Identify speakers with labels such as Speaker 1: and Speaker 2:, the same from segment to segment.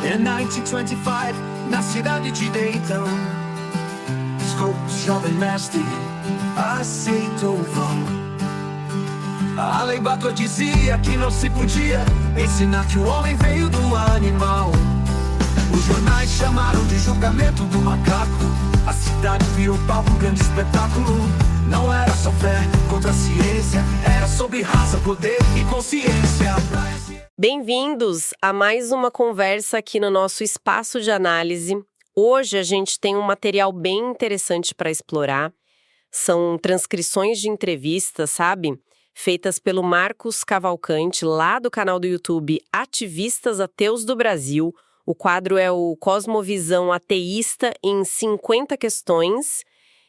Speaker 1: Em 1925, na cidade de Dayton, Scopes, jovem mestre, aceitou o vão. A lei Butler dizia que não se podia ensinar que o homem veio do animal. Os jornais chamaram de julgamento do macaco. A cidade virou palco, um grande espetáculo. Não era só fé contra a ciência, era sobre raça, poder e consciência.
Speaker 2: Bem-vindos a mais uma conversa aqui no nosso espaço de análise. Hoje a gente tem um material bem interessante para explorar. São transcrições de entrevistas, sabe? Feitas pelo Marcos Cavalcante, lá do canal do YouTube Ativistas Ateus do Brasil. O quadro é o Cosmovisão Ateísta em 50 questões.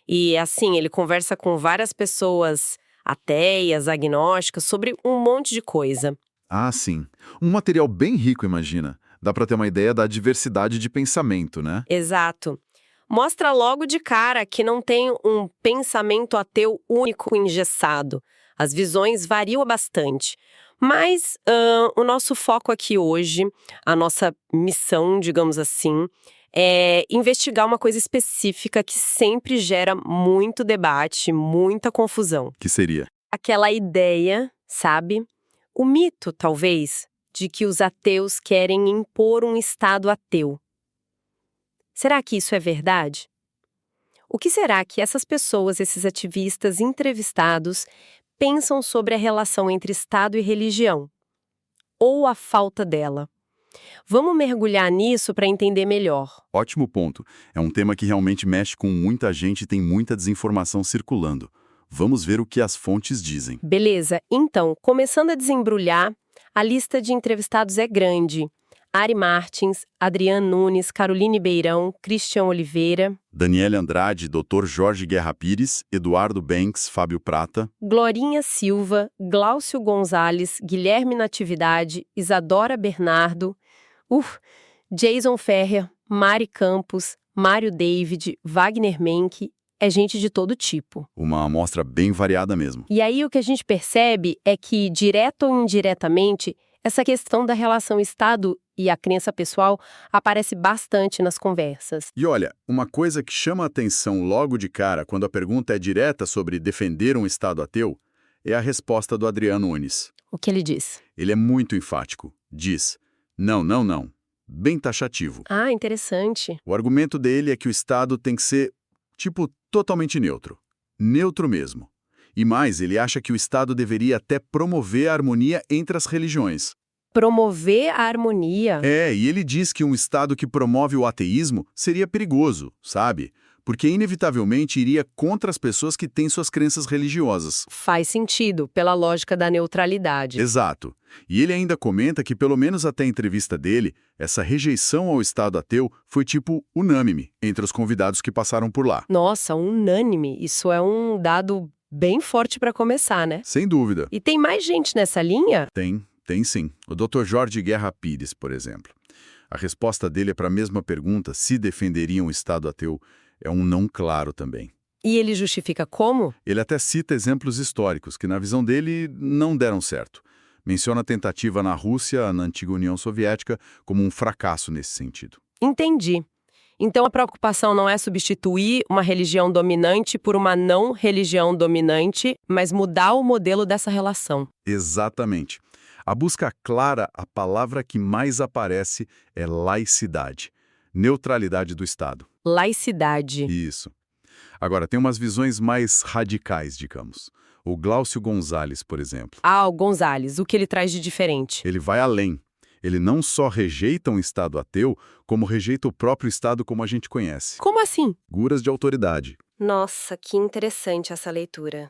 Speaker 2: E assim, ele conversa com várias pessoas ateias, agnósticas, sobre um monte de coisa.
Speaker 3: Ah, sim. Um material bem rico, imagina. Dá para ter uma ideia da diversidade de pensamento, né?
Speaker 2: Exato. Mostra logo de cara que não tem um pensamento ateu único engessado. As visões variam bastante. Mas o nosso foco aqui hoje, a nossa missão, digamos assim, é investigar uma coisa específica que sempre gera muito debate, muita confusão.
Speaker 3: Que seria?
Speaker 2: Aquela ideia, sabe? O mito, talvez, de que os ateus querem impor um estado ateu. Será que isso é verdade? O que será que essas pessoas, esses ativistas entrevistados, pensam sobre a relação entre Estado e religião? Ou a falta dela? Vamos mergulhar nisso para entender melhor.
Speaker 3: Ótimo ponto. É um tema que realmente mexe com muita gente e tem muita desinformação circulando. Vamos ver o que as fontes dizem.
Speaker 2: Beleza, então, começando a desembrulhar, a lista de entrevistados é grande. Ari Martins, Adriano Nunes, Caroline Beirão, Christian Oliveira,
Speaker 3: Daniele Andrade, Dr. Jorge Guerra Pires, Eduardo Banks, Fábio Prata,
Speaker 2: Glorinha Silva, Glaucio Gonzalez, Guilherme Natividade, Isadora Bernardo, Jason Ferrer, Mari Campos, Mário David, Wagner Menck, é gente de todo tipo.
Speaker 3: Uma amostra bem variada mesmo.
Speaker 2: E aí o que a gente percebe é que, direto ou indiretamente, essa questão da relação Estado e a crença pessoal aparece bastante nas conversas.
Speaker 3: E olha, uma coisa que chama a atenção logo de cara quando a pergunta é direta sobre defender um Estado ateu é a resposta do Adriano Nunes.
Speaker 2: O que ele diz?
Speaker 3: Ele é muito enfático. Diz, não, não, não. Bem taxativo.
Speaker 2: Ah, interessante.
Speaker 3: O argumento dele é que o Estado tem que ser, totalmente neutro. Neutro mesmo. E mais, ele acha que o Estado deveria até promover a harmonia entre as religiões.
Speaker 2: Promover a harmonia.
Speaker 3: E ele diz que um Estado que promove o ateísmo seria perigoso, sabe? Porque inevitavelmente iria contra as pessoas que têm suas crenças religiosas.
Speaker 2: Faz sentido, pela lógica da neutralidade.
Speaker 3: Exato. E ele ainda comenta que, pelo menos até a entrevista dele, essa rejeição ao Estado ateu foi unânime entre os convidados que passaram por lá.
Speaker 2: Nossa, unânime. Isso é um dado bem forte para começar, né?
Speaker 3: Sem dúvida.
Speaker 2: E tem mais gente nessa linha?
Speaker 3: Tem sim. O Dr. Jorge Guerra Pires, por exemplo. A resposta dele para a mesma pergunta, se defenderiam o Estado ateu, é um não claro também.
Speaker 2: E ele justifica como?
Speaker 3: Ele até cita exemplos históricos que, na visão dele, não deram certo. Menciona a tentativa na Rússia, na antiga União Soviética, como um fracasso nesse sentido.
Speaker 2: Entendi. Então a preocupação não é substituir uma religião dominante por uma não religião dominante, mas mudar o modelo dessa relação.
Speaker 3: Exatamente. A busca clara, a palavra que mais aparece é laicidade. Neutralidade do Estado.
Speaker 2: Laicidade.
Speaker 3: Isso. Agora, tem umas visões mais radicais, digamos. O Glaucio Gonzalez, por exemplo.
Speaker 2: Ah, o Gonzalez, o que ele traz de diferente?
Speaker 3: Ele vai além. Ele não só rejeita um Estado ateu, como rejeita o próprio Estado como a gente conhece.
Speaker 2: Como assim?
Speaker 3: Figuras de autoridade.
Speaker 2: Nossa, que interessante essa leitura.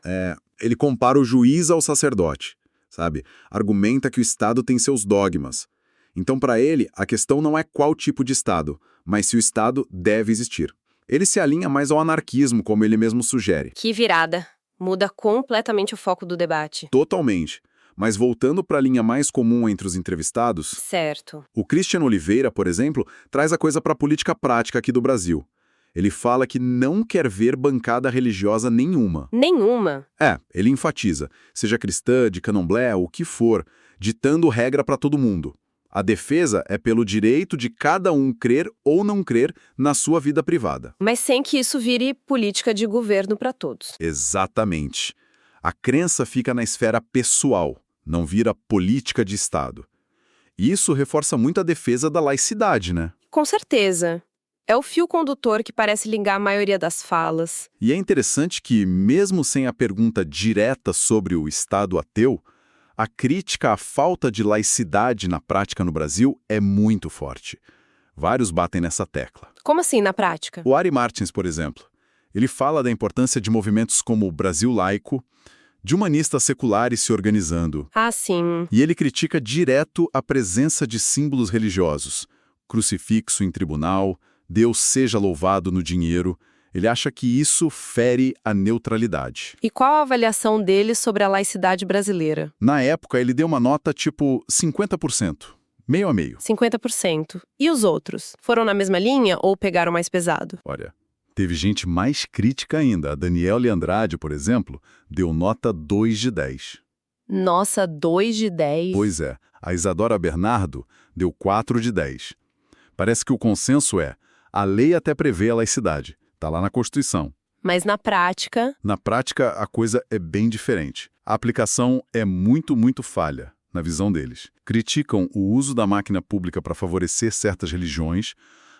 Speaker 3: Ele compara o juiz ao sacerdote, sabe? Argumenta que o Estado tem seus dogmas. Então, para ele, a questão não é qual tipo de Estado, mas se o Estado deve existir. Ele se alinha mais ao anarquismo, como ele mesmo sugere.
Speaker 2: Que virada. Muda completamente o foco do debate.
Speaker 3: Totalmente. Mas voltando para a linha mais comum entre os entrevistados,
Speaker 2: Certo.
Speaker 3: o Christian Oliveira, por exemplo, traz a coisa para a política prática aqui do Brasil. Ele fala que não quer ver bancada religiosa nenhuma.
Speaker 2: Nenhuma?
Speaker 3: Ele enfatiza, seja cristã, de candomblé, o que for, ditando regra para todo mundo. A defesa é pelo direito de cada um crer ou não crer na sua vida privada.
Speaker 2: Mas sem que isso vire política de governo para todos.
Speaker 3: Exatamente. A crença fica na esfera pessoal, não vira política de Estado. E isso reforça muito a defesa da laicidade, né?
Speaker 2: Com certeza. É o fio condutor que parece ligar a maioria das falas.
Speaker 3: E é interessante que, mesmo sem a pergunta direta sobre o Estado ateu, a crítica à falta de laicidade na prática no Brasil é muito forte. Vários batem nessa tecla.
Speaker 2: Como assim, na prática?
Speaker 3: O Ari Martins, por exemplo, ele fala da importância de movimentos como o Brasil Laico, de humanistas seculares se organizando.
Speaker 2: Ah, sim.
Speaker 3: E ele critica direto a presença de símbolos religiosos, crucifixo em tribunal, Deus seja louvado no dinheiro. Ele acha que isso fere a neutralidade.
Speaker 2: E qual a avaliação dele sobre a laicidade brasileira?
Speaker 3: Na época, ele deu uma nota tipo 50%, meio a meio.
Speaker 2: 50%. E os outros? Foram na mesma linha ou pegaram mais pesado?
Speaker 3: Olha, teve gente mais crítica ainda. A Daniele Andrade, por exemplo, deu nota 2 de 10.
Speaker 2: Nossa, 2 de 10.
Speaker 3: Pois é, a Isadora Bernardo deu 4 de 10. Parece que o consenso é: a lei até prevê a laicidade, está lá na Constituição.
Speaker 2: Mas na prática...
Speaker 3: Na prática, a coisa é bem diferente. A aplicação é muito falha, na visão deles. Criticam o uso da máquina pública para favorecer certas religiões,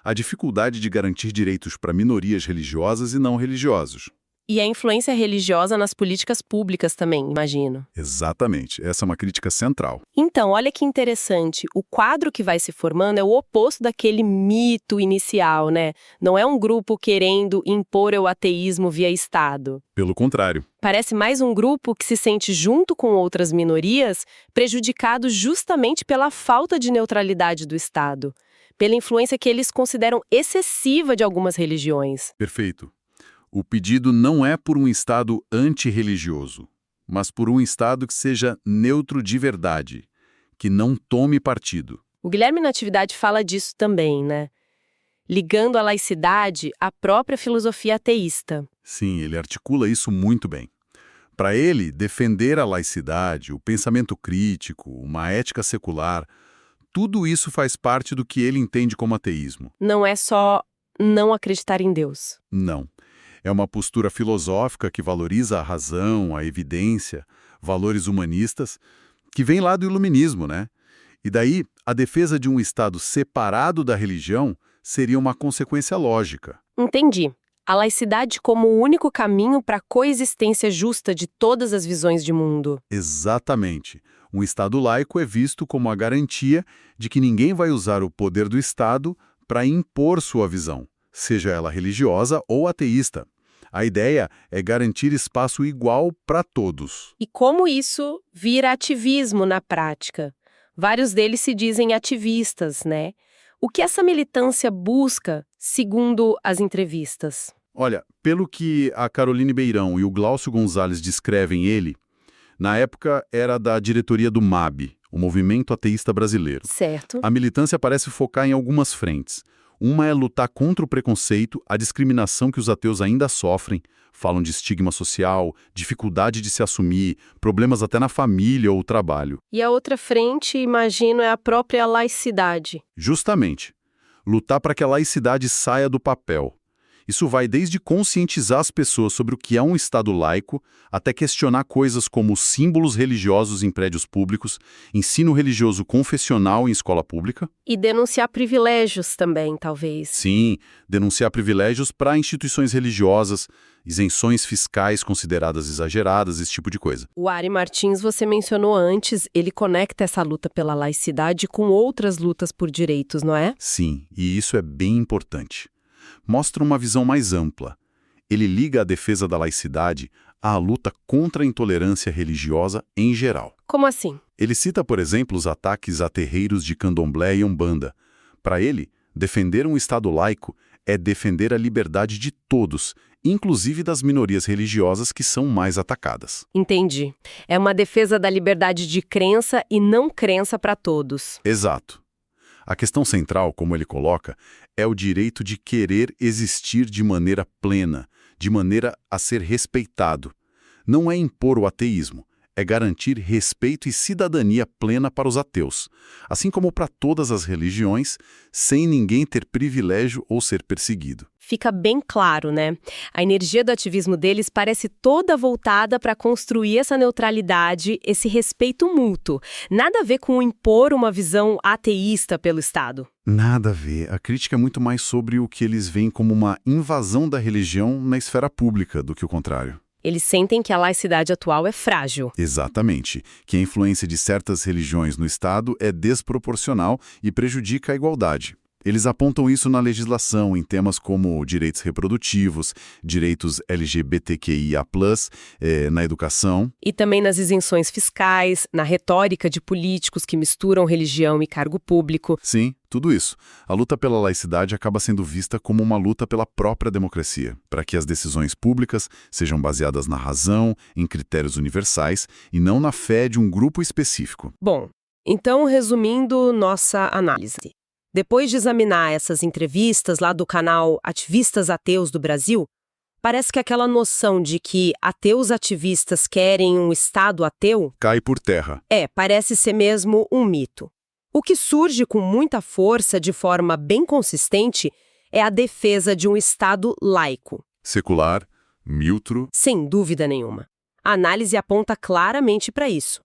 Speaker 3: a dificuldade de garantir direitos para minorias religiosas e não religiosos.
Speaker 2: E a influência religiosa nas políticas públicas também, imagino.
Speaker 3: Exatamente, essa é uma crítica central.
Speaker 2: Então, olha que interessante, o quadro que vai se formando é o oposto daquele mito inicial, né? Não é um grupo querendo impor o ateísmo via Estado.
Speaker 3: Pelo contrário.
Speaker 2: Parece mais um grupo que se sente junto com outras minorias, prejudicado justamente pela falta de neutralidade do Estado, pela influência que eles consideram excessiva de algumas religiões.
Speaker 3: Perfeito. O pedido não é por um Estado antirreligioso, mas por um Estado que seja neutro de verdade, que não tome partido.
Speaker 2: O Guilherme Natividade fala disso também, né? Ligando a laicidade à própria filosofia ateísta.
Speaker 3: Sim, ele articula isso muito bem. Para ele, defender a laicidade, o pensamento crítico, uma ética secular, tudo isso faz parte do que ele entende como ateísmo.
Speaker 2: Não é só não acreditar em Deus.
Speaker 3: Não. É uma postura filosófica que valoriza a razão, a evidência, valores humanistas, que vem lá do iluminismo, né? E daí, a defesa de um Estado separado da religião seria uma consequência lógica.
Speaker 2: Entendi. A laicidade como o único caminho para a coexistência justa de todas as visões de mundo.
Speaker 3: Exatamente. Um Estado laico é visto como a garantia de que ninguém vai usar o poder do Estado para impor sua visão, seja ela religiosa ou ateísta. A ideia é garantir espaço igual para todos.
Speaker 2: E como isso vira ativismo na prática? Vários deles se dizem ativistas, né? O que essa militância busca, segundo as entrevistas?
Speaker 3: Olha, pelo que a Caroline Beirão e o Glaucio Gonzalez descrevem ele, na época era da diretoria do MAB, o Movimento Ateísta Brasileiro.
Speaker 2: Certo.
Speaker 3: A militância parece focar em algumas frentes. Uma é lutar contra o preconceito, a discriminação que os ateus ainda sofrem, falam de estigma social, dificuldade de se assumir, problemas até na família ou trabalho.
Speaker 2: E a outra frente, imagino, é a própria laicidade.
Speaker 3: Justamente, lutar para que a laicidade saia do papel. Isso vai desde conscientizar as pessoas sobre o que é um Estado laico, até questionar coisas como símbolos religiosos em prédios públicos, ensino religioso confessional em escola pública.
Speaker 2: E denunciar privilégios também, talvez.
Speaker 3: Sim, denunciar privilégios para instituições religiosas, isenções fiscais consideradas exageradas, esse tipo de coisa.
Speaker 2: O Ari Martins, você mencionou antes, ele conecta essa luta pela laicidade com outras lutas por direitos, não é?
Speaker 3: Sim, e isso é bem importante. Mostra uma visão mais ampla. Ele liga a defesa da laicidade à luta contra a intolerância religiosa em geral.
Speaker 2: Como assim?
Speaker 3: Ele cita, por exemplo, os ataques a terreiros de candomblé e umbanda. Para ele, defender um Estado laico é defender a liberdade de todos, inclusive das minorias religiosas que são mais atacadas.
Speaker 2: Entendi. É uma defesa da liberdade de crença e não crença para todos.
Speaker 3: Exato. A questão central, como ele coloca, é o direito de querer existir de maneira plena, de maneira a ser respeitado. Não é impor o ateísmo,
Speaker 4: é garantir respeito e cidadania plena para os ateus, assim como para todas as religiões, sem ninguém ter privilégio ou ser perseguido.
Speaker 2: Fica bem claro, né? A energia do ativismo deles parece toda voltada para construir essa neutralidade, esse respeito mútuo. Nada a ver com impor uma visão ateísta pelo Estado.
Speaker 4: Nada a ver. A crítica é muito mais sobre o que eles veem como uma invasão da religião na esfera pública do que o contrário.
Speaker 2: Eles sentem que a laicidade atual é frágil.
Speaker 4: Exatamente. Que a influência de certas religiões no Estado é desproporcional e prejudica a igualdade. Eles apontam isso na legislação, em temas como direitos reprodutivos, direitos LGBTQIA+, na educação.
Speaker 2: E também nas isenções fiscais, na retórica de políticos que misturam religião e cargo público.
Speaker 4: Sim, tudo isso. A luta pela laicidade acaba sendo vista como uma luta pela própria democracia, para que as decisões públicas sejam baseadas na razão, em critérios universais, e não na fé de um grupo específico.
Speaker 2: Bom, então resumindo nossa análise. Depois de examinar essas entrevistas lá do canal Ativistas Ateus do Brasil, parece que aquela noção de que ateus ativistas querem um Estado ateu
Speaker 4: cai por terra.
Speaker 2: Parece ser mesmo um mito. O que surge com muita força, de forma bem consistente, é a defesa de um Estado laico.
Speaker 4: Secular, neutro.
Speaker 2: Sem dúvida nenhuma. A análise aponta claramente para isso.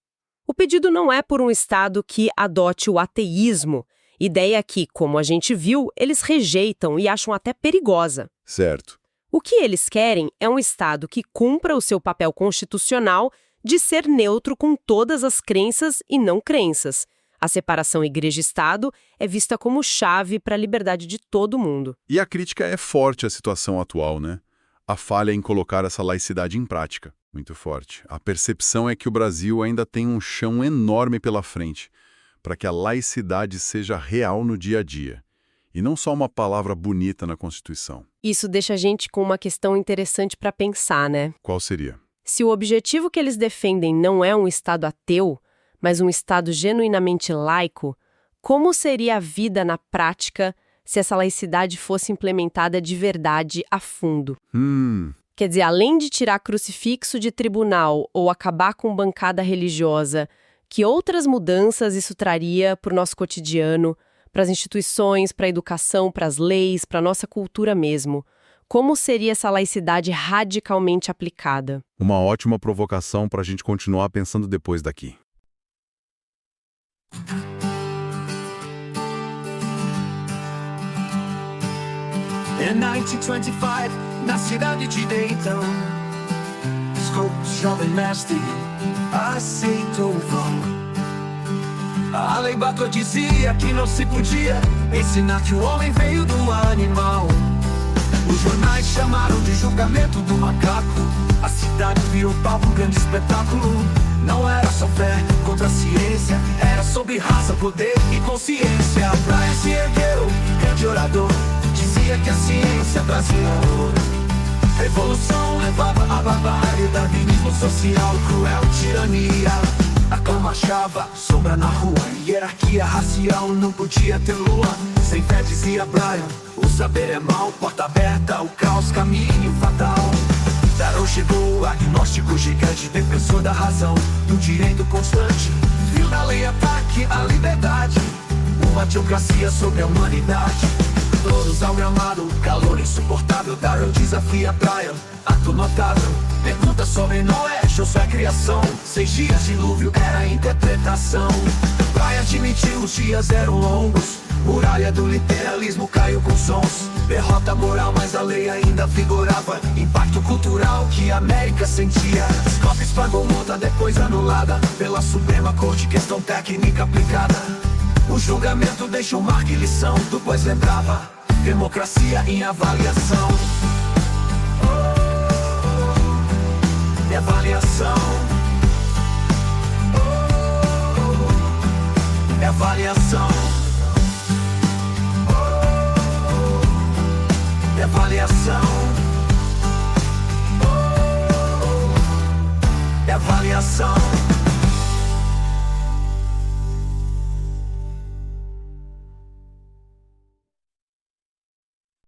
Speaker 2: O pedido não é por um Estado que adote o ateísmo, ideia que, como a gente viu, eles rejeitam e acham até perigosa.
Speaker 4: Certo.
Speaker 2: O que eles querem é um Estado que cumpra o seu papel constitucional de ser neutro com todas as crenças e não crenças. A separação igreja-estado é vista como chave para a liberdade de todo mundo.
Speaker 4: E a crítica é forte à situação atual, né? A falha em colocar essa laicidade em prática. Muito forte. A percepção é que o Brasil ainda tem um chão enorme pela frente para que a laicidade seja real no dia a dia, e não só uma palavra bonita na Constituição.
Speaker 2: Isso deixa a gente com uma questão interessante para pensar, né?
Speaker 4: Qual seria?
Speaker 2: Se o objetivo que eles defendem não é um Estado ateu, mas um Estado genuinamente laico, como seria a vida na prática se essa laicidade fosse implementada de verdade a fundo? Quer dizer, além de tirar crucifixo de tribunal ou acabar com bancada religiosa, que outras mudanças isso traria para o nosso cotidiano, para as instituições, para a educação, para as leis, para a nossa cultura mesmo? Como seria essa laicidade radicalmente aplicada?
Speaker 4: Uma ótima provocação para a gente continuar pensando depois daqui.
Speaker 1: Em 1925, na cidade de Dayton, Scopes, jovem mestre, aceitou o vão. A lei Butler dizia que não se podia ensinar que o homem veio do animal. Os jornais chamaram de julgamento do macaco. A cidade virou palco, um grande espetáculo. Não era só fé contra a ciência, era sobre raça, poder e consciência. Brian se ergueu, grande orador, dizia que a ciência trazia ouro. Revolução levava a barbárie, darwinismo social, cruel tirania. A clã marchava, sombra na rua, hierarquia racial, não podia ter lua. Sem fé, dizia Brian, o saber é mal, porta aberta, o caos, caminho fatal. Darrow chegou, agnóstico gigante, defensor da razão, do direito constante. Viu na lei ataque à liberdade, uma teocracia sobre a humanidade. Todos ao gramado, calor insuportável. Darrow desafia Brian, ato notável. Pergunta sobre Noé, show sua criação. 6 dias de dilúvio era a interpretação. Brian admitiu, os dias eram longos. Muralha do literalismo caiu com sons. Derrota moral, mas a lei ainda vigorava. Impacto cultural que a América sentia. Scopes pagou multa, depois anulada pela Suprema Corte, questão técnica aplicada. O julgamento deixou marca e lição, depois lembrava, democracia em avaliação. Avaliação. Avaliação. Avaliação. Avaliação.